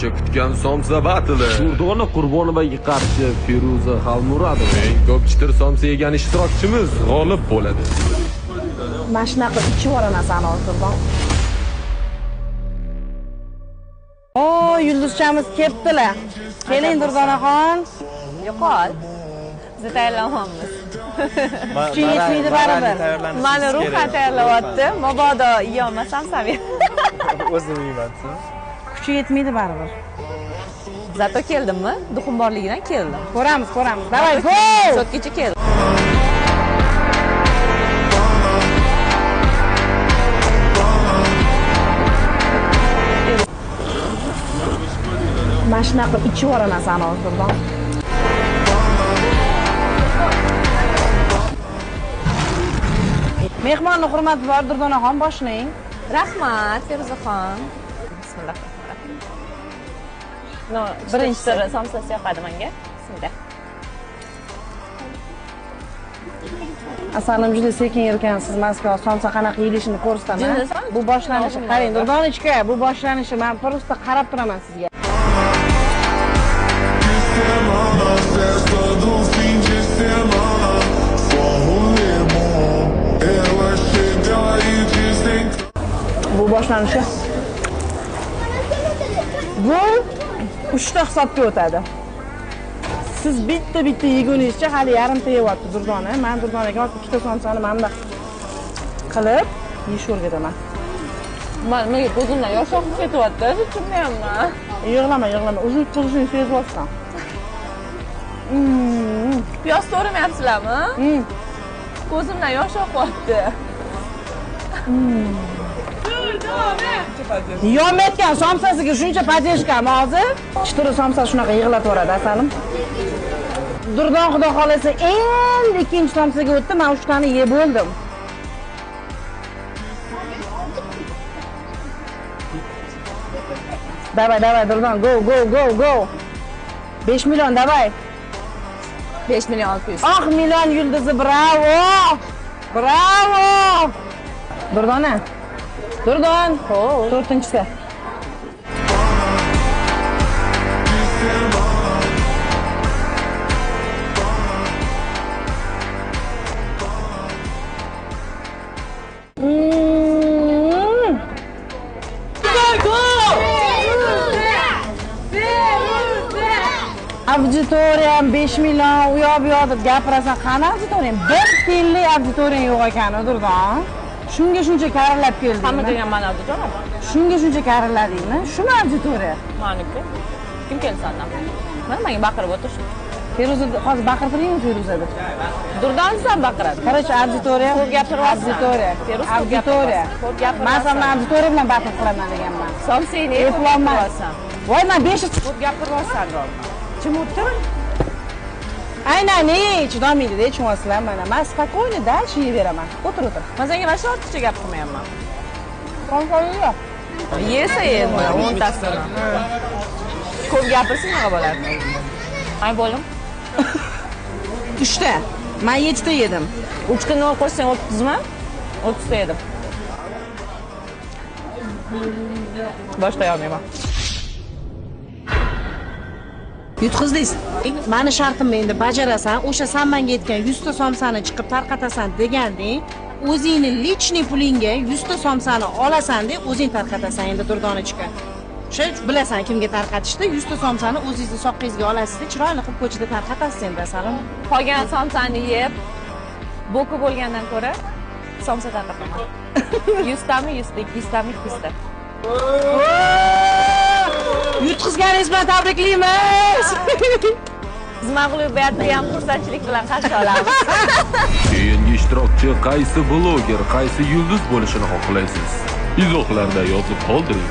qancha kutgan somsa batili. Durdona Qurbonovaga qarshi Feruza Xalmuradova. Eng ko'p chitir somsa yegan ishtirokchimiz g'olib bo'ladi. Mana shunaqa ichib yuboraman hozirdan. O, yulduzchamiz kelibdilar. Keling Durdonaxon. Yo'qol. Biz tayyorlamoqmiz. Kuchi yetmaydi baribir. Mani ruhan tayyorlayapti. Mabodo yeyolmasam saviy. O'zim yeyman. Kuchi yetmaydi baribir. Zato keldimmi? Duxum borligidan keldim. Ko'ramiz. Davay, go! So'tgacha keldim. Mana shunaqa ichib yuboraman hozirdan. Mehmonni hurmati bor Durdonaxon boshlang. Rahmat, Feruzaxon. Bismillah. No, birinchisi somsasi yoqadi menga. Bismillah. Asalim juda sekin yurgansiz. Mazkur somsa qanaqa yeyilishini ko'rsataman. Bu boshlanishi. Qarang, Durdonechka, bu boshlanishi. Men просто qarab turaman sizga. Bu boshlanishi. Bu 3 ta hisobga o'tadi. Siz bitta yeguningizcha hali yarimta yeyapti Durdona. Men Durdonaga hozir 2 ta somsani mana qilib yeyish o'rgataman. Menga ko'zimdan yosh oqib ketyapti. Tushunmayapman. Yig'lama. Uzun qilishni sezyapsan. Piyoz to'g'ramayapsizlarmi? Ko'zimdan yosh oqyapti. Yonmayotgan somsasiga shuncha padeshkami hozir? Chitiri somsa shunaqa yig'latib yuboradi asalim. Durdon xudo xolasa endi ikkinchi somsaga o'tdi. Men 3 tani yeb bo'ldim. Давай, Durdon, go. 5 million давай. 5 million 600. Ah, million yulduzi, bravo! Durdon. Xo'p, 4-chi. Auditoriyam 5 million u yoq bu yoq deb gapirasan. Qani auditoriyam? 1 tiyinlik auditoriyam yo'q ekan, Durdon. Shunga shuncha karillab keldingmi? Hamma degan ma'no auditoriya. Shunga shuncha karilladingmi? Shumi auditoriya? Meniki. Kim keldi sendan? Mana menga baqirib o'tirishdi. Feruza hozir baqirtiringmi Feruza deb? Durdan ham baqiradi. Qarachi auditoriya. Ko'p gapiryapsan. Auditoriya. Men sendan auditoriya bilan baqirib qilaman deganman. Somsangni eplolmaysan. Voy, men 5 ko'p gapiryapsan. Kim o'tdi? Aynan, chidamaydi-da, tushunasizlar mana. Men spokойно дальше yeyveraman. O'tir. Men senga mana shu ortiqcha gap qilmayapman. Qonqo'yinglar. Yesa endi 10 tasini. Ko'p gapirsa nima bo'ladi? Ay bo'lim. 3 ta. Men 7 ta yedim. 3 ta nol qo'shsang 30 mi? 30 ta yedim. Boshqa olmayman. Yutqizdingiz. Meni shartimni endi bajarasan, o'sha sen menga aytgan 100 ta somsani chiqib tarqatasan deganding, o'zingni lichniy pulingga 100 ta somsani olasan deb o'zing tarqatasan endi Durdonechka. O'sha bilasan kimga tarqatishni, 100 ta somsani o'zingizni soqqingizga olasiz, chiroyli qilib ko'chada tarqatasiz endi asalim. Qolgan somsani yeb, bo'ki bo'lgandan ko'ra somsa tarqataman. 100 tami 100 ta, 200 tami 200 ta. Yutqizganingiz bilan tabriklaymiz. Biz mag'lubiyatni ham xursandchilik bilan qarshi olamiz. Keyingi ishtirokchi qaysi bloger, qaysi yulduz bo'lishini xohlaysiz? Izohlarda yozib qoldiring.